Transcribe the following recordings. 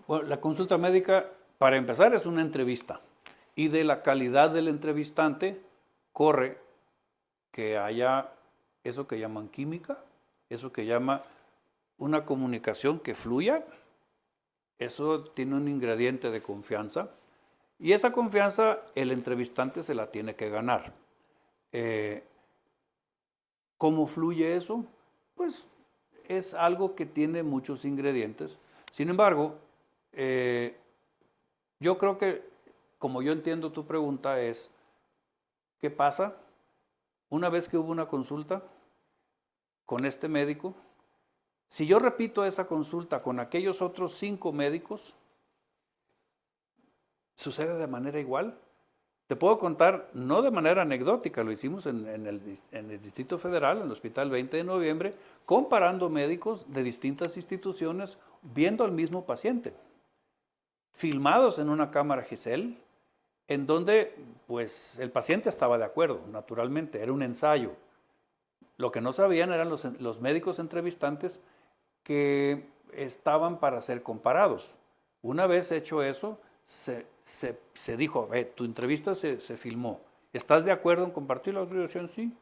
Bueno, la consulta médica, para empezar, es una entrevista y de la calidad del entrevistante corre que haya eso que llaman química, eso que llama una comunicación que fluya, eso tiene un ingrediente de confianza y esa confianza el entrevistante se la tiene que ganar. Eh, ¿Cómo fluye eso? Pues es algo que tiene muchos ingredientes. Sin embargo, eh, yo creo que, como yo entiendo tu pregunta, es, ¿qué pasa una vez que hubo una consulta con este médico? Si yo repito esa consulta con aquellos otros 5 médicos, ¿sucede de manera igual? Te puedo contar, no de manera anecdótica, lo hicimos en el Distrito Federal, en el Hospital 20 de Noviembre, comparando médicos de distintas instituciones viendo al mismo paciente, filmados en una cámara Giselle, en donde pues el paciente estaba de acuerdo, naturalmente, era un ensayo. Lo que no sabían eran los médicos entrevistantes que estaban para ser comparados. Una vez hecho eso, se dijo, tu entrevista se filmó. ¿Estás de acuerdo en compartir la autorización? Sí.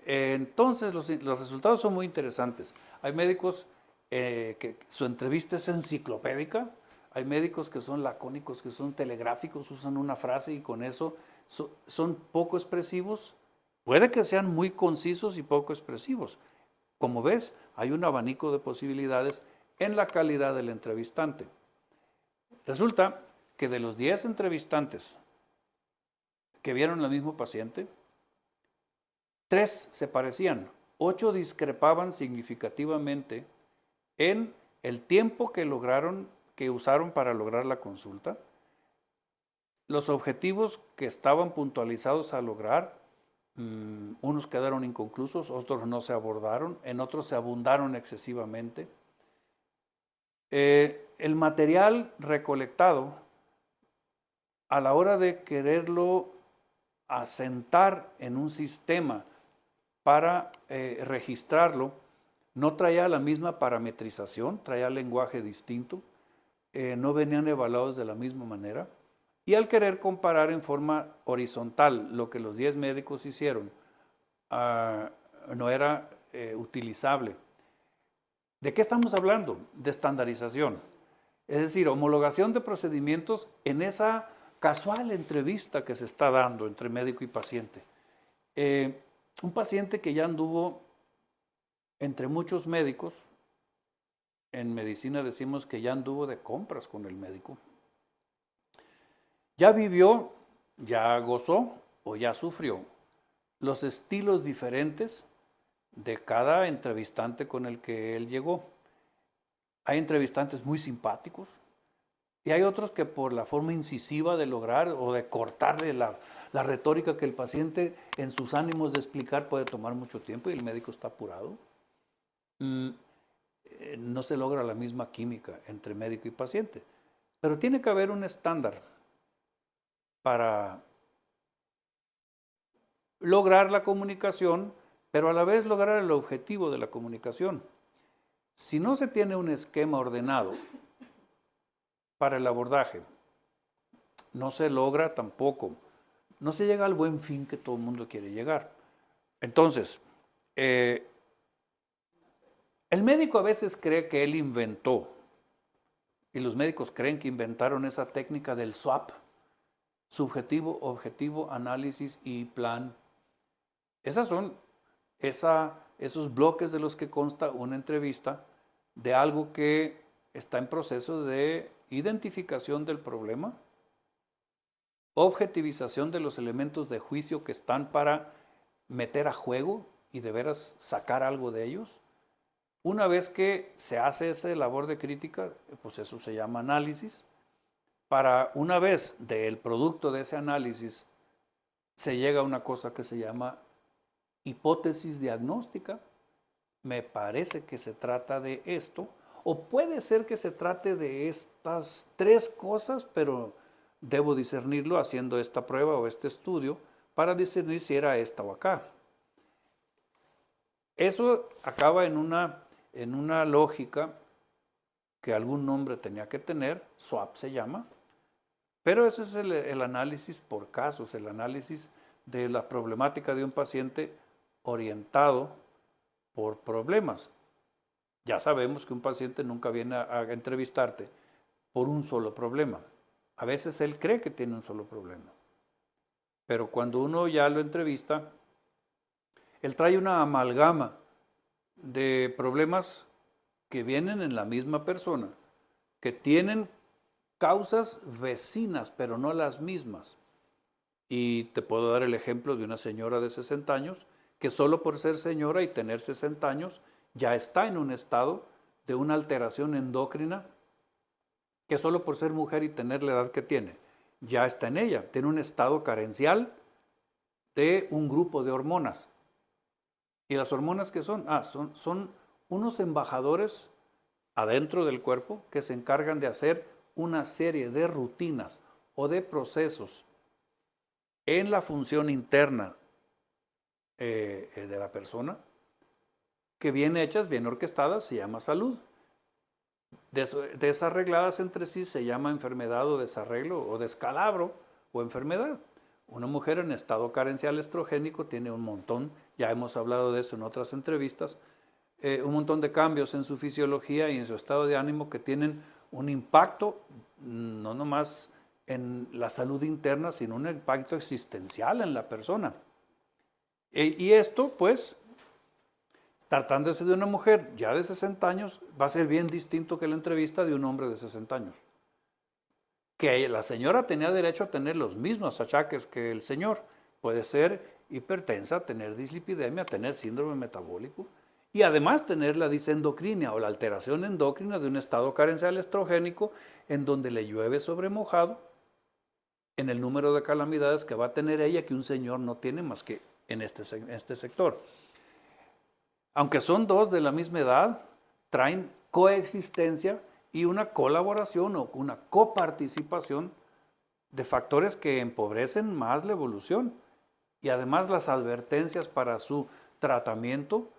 Entonces los resultados son muy interesantes. Hay médicos que su entrevista es enciclopédica, hay médicos que son lacónicos, que son telegráficos, usan una frase y con eso son poco expresivos. Puede que sean muy concisos y poco expresivos. Como ves, hay un abanico de posibilidades en la calidad del entrevistante. Resulta que de los 10 entrevistantes que vieron al mismo paciente, 3 se parecían, 8 discrepaban significativamente en el tiempo que usaron para lograr la consulta, los objetivos que estaban puntualizados a lograr, unos quedaron inconclusos, otros no se abordaron, en otros se abundaron excesivamente. El material recolectado, a la hora de quererlo asentar en un sistema para registrarlo, no traía la misma parametrización, traía lenguaje distinto, no venían evaluados de la misma manera. Y al querer comparar en forma horizontal lo que los 10 médicos hicieron, no era utilizable. ¿De qué estamos hablando? De estandarización. Es decir, homologación de procedimientos en esa casual entrevista que se está dando entre médico y paciente. Un paciente que ya anduvo entre muchos médicos, en medicina decimos que ya anduvo de compras con el médico, ya vivió, ya gozó o ya sufrió los estilos diferentes de cada entrevistante con el que él llegó. Hay entrevistantes muy simpáticos y hay otros que por la forma incisiva de lograr o de cortarle la retórica que el paciente en sus ánimos de explicar puede tomar mucho tiempo y el médico está apurado. No se logra la misma química entre médico y paciente. Pero tiene que haber un estándar para lograr la comunicación, pero a la vez lograr el objetivo de la comunicación. Si no se tiene un esquema ordenado para el abordaje, no se logra tampoco, no se llega al buen fin que todo el mundo quiere llegar. Entonces, el médico a veces cree que él inventó, y los médicos creen que inventaron esa técnica del SWOT, subjetivo, objetivo, análisis y plan. Esas son esos bloques de los que consta una entrevista de algo que está en proceso de identificación del problema, objetivización de los elementos de juicio que están para meter a juego y de veras sacar algo de ellos. Una vez que se hace esa labor de crítica, pues eso se llama análisis. Para una vez del producto de ese análisis se llega a una cosa que se llama hipótesis diagnóstica. Me parece que se trata de esto, o puede ser que se trate de estas 3 cosas, pero debo discernirlo haciendo esta prueba o este estudio para discernir si era esta o acá. Eso acaba en una lógica que algún nombre tenía que tener, SWOT se llama, pero ese es el análisis por casos, el análisis de la problemática de un paciente orientado por problemas. Ya sabemos que un paciente nunca viene a entrevistarte por un solo problema. A veces él cree que tiene un solo problema. Pero cuando uno ya lo entrevista, él trae una amalgama de problemas que vienen en la misma persona, que tienen causas vecinas, pero no las mismas. Y te puedo dar el ejemplo de una señora de 60 años, que solo por ser señora y tener 60 años, ya está en un estado de una alteración endocrina, que solo por ser mujer y tener la edad que tiene, ya está en ella. Tiene un estado carencial de un grupo de hormonas. ¿Y las hormonas qué son? Son unos embajadores adentro del cuerpo que se encargan de hacer una serie de rutinas o de procesos en la función interna de la persona, que bien hechas, bien orquestadas, se llama salud. Desarregladas entre sí se llama enfermedad o desarreglo o descalabro o enfermedad. Una mujer en estado carencial estrogénico tiene un montón, ya hemos hablado de eso en otras entrevistas, un montón de cambios en su fisiología y en su estado de ánimo que tienen un impacto no nomás en la salud interna, sino un impacto existencial en la persona. Y esto, pues, tratándose de una mujer ya de 60 años, va a ser bien distinto que la entrevista de un hombre de 60 años. Que la señora tenía derecho a tener los mismos achaques que el señor. Puede ser hipertensa, tener dislipidemia, tener síndrome metabólico y además tener la disendocrinia o la alteración endocrina de un estado carencial estrogénico en donde le llueve sobre mojado en el número de calamidades que va a tener ella que un señor no tiene más que en este sector. Aunque son dos de la misma edad, traen coexistencia y una colaboración o una coparticipación de factores que empobrecen más la evolución. Y además las advertencias para su tratamiento,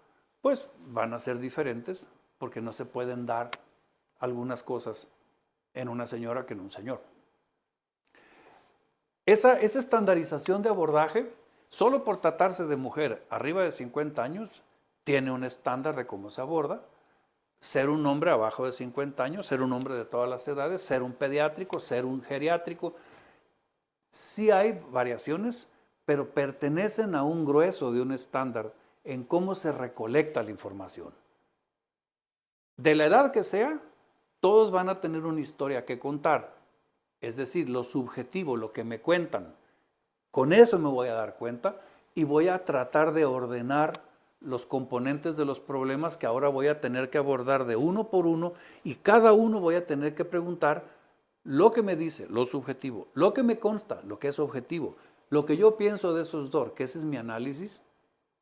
pues van a ser diferentes porque no se pueden dar algunas cosas en una señora que en un señor. Esa estandarización de abordaje, solo por tratarse de mujer arriba de 50 años, tiene un estándar de cómo se aborda. Ser un hombre abajo de 50 años, ser un hombre de todas las edades, ser un pediátrico, ser un geriátrico. Sí hay variaciones, pero pertenecen a un grueso de un estándar en cómo se recolecta la información. De la edad que sea, todos van a tener una historia que contar. Es decir, lo subjetivo, lo que me cuentan. Con eso me voy a dar cuenta y voy a tratar de ordenar los componentes de los problemas que ahora voy a tener que abordar de uno por uno y cada uno voy a tener que preguntar lo que me dice, lo subjetivo, lo que me consta, lo que es objetivo, lo que yo pienso de esos dos, que ese es mi análisis,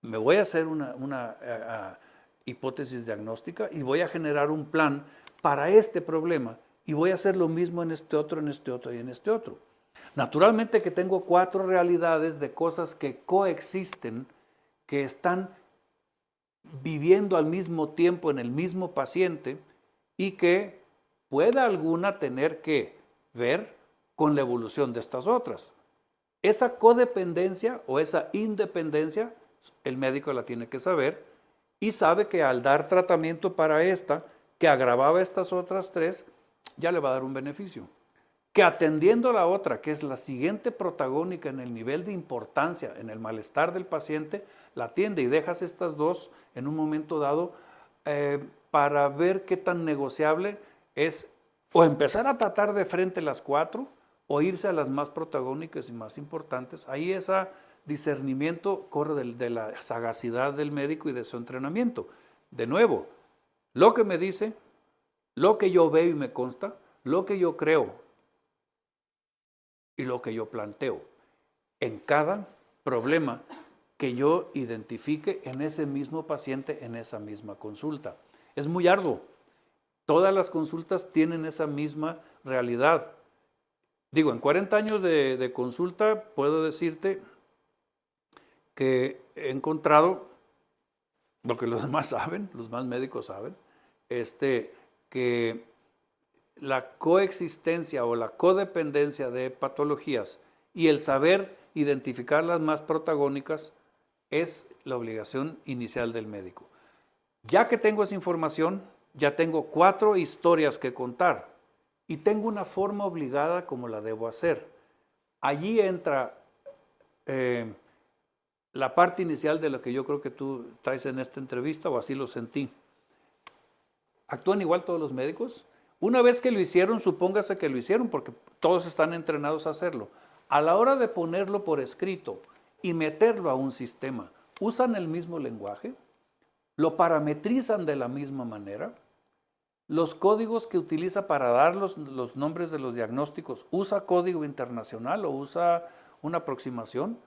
me voy a hacer una hipótesis diagnóstica y voy a generar un plan para este problema y voy a hacer lo mismo en este otro y en este otro. Naturalmente que tengo 4 realidades de cosas que coexisten, que están viviendo al mismo tiempo en el mismo paciente y que pueda alguna tener que ver con la evolución de estas otras. Esa codependencia o esa independencia, el médico la tiene que saber y sabe que al dar tratamiento para esta, que agravaba estas otras 3, ya le va a dar un beneficio. Que atendiendo a la otra, que es la siguiente protagónica en el nivel de importancia, en el malestar del paciente, la atiende y dejas estas 2 en un momento dado para ver qué tan negociable es o empezar a tratar de frente las 4 o irse a las más protagónicas y más importantes. Ahí ese discernimiento corre de la sagacidad del médico y de su entrenamiento. De nuevo, lo que me dice, lo que yo veo y me consta, lo que yo creo y lo que yo planteo en cada problema que yo identifique en ese mismo paciente, en esa misma consulta. Es muy arduo. Todas las consultas tienen esa misma realidad. Digo, en 40 años de consulta puedo decirte que he encontrado lo que los demás saben, los más médicos saben, que la coexistencia o la codependencia de patologías y el saber identificar las más protagónicas es la obligación inicial del médico. Ya que tengo esa información, ya tengo 4 historias que contar y tengo una forma obligada como la debo hacer. Allí entra la parte inicial de lo que yo creo que tú traes en esta entrevista, o así lo sentí. ¿Actúan igual todos los médicos? Una vez que lo hicieron, supóngase que lo hicieron porque todos están entrenados a hacerlo. A la hora de ponerlo por escrito y meterlo a un sistema, ¿usan el mismo lenguaje? ¿Lo parametrizan de la misma manera? ¿Los códigos que utiliza para dar los nombres de los diagnósticos, usa código internacional o usa una aproximación?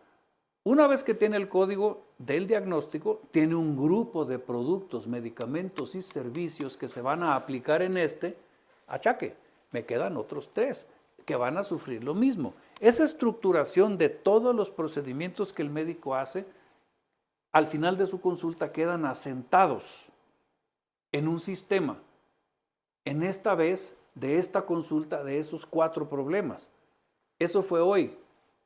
Una vez que tiene el código del diagnóstico, tiene un grupo de productos, medicamentos y servicios que se van a aplicar en este achaque. Me quedan otros 3 que van a sufrir lo mismo. Esa estructuración de todos los procedimientos que el médico hace, al final de su consulta quedan asentados en un sistema. En esta vez, de esta consulta, de esos 4 problemas. Eso fue hoy.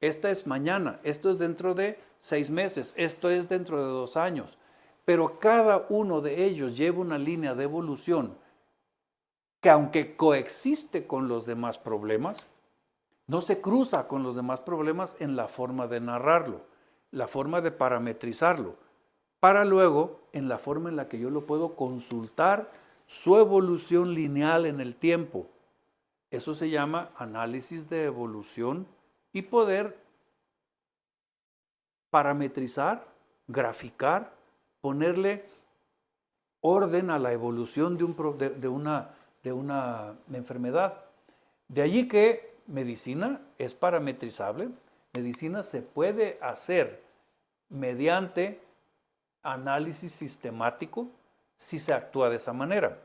Esta es mañana, esto es dentro de 6 meses, esto es dentro de 2 años. Pero cada uno de ellos lleva una línea de evolución que, aunque coexiste con los demás problemas, no se cruza con los demás problemas en la forma de narrarlo, la forma de parametrizarlo, para luego en la forma en la que yo lo puedo consultar su evolución lineal en el tiempo. Eso se llama análisis de evolución y poder parametrizar, graficar, ponerle orden a la evolución de una enfermedad. De allí que medicina es parametrizable, medicina se puede hacer mediante análisis sistemático si se actúa de esa manera.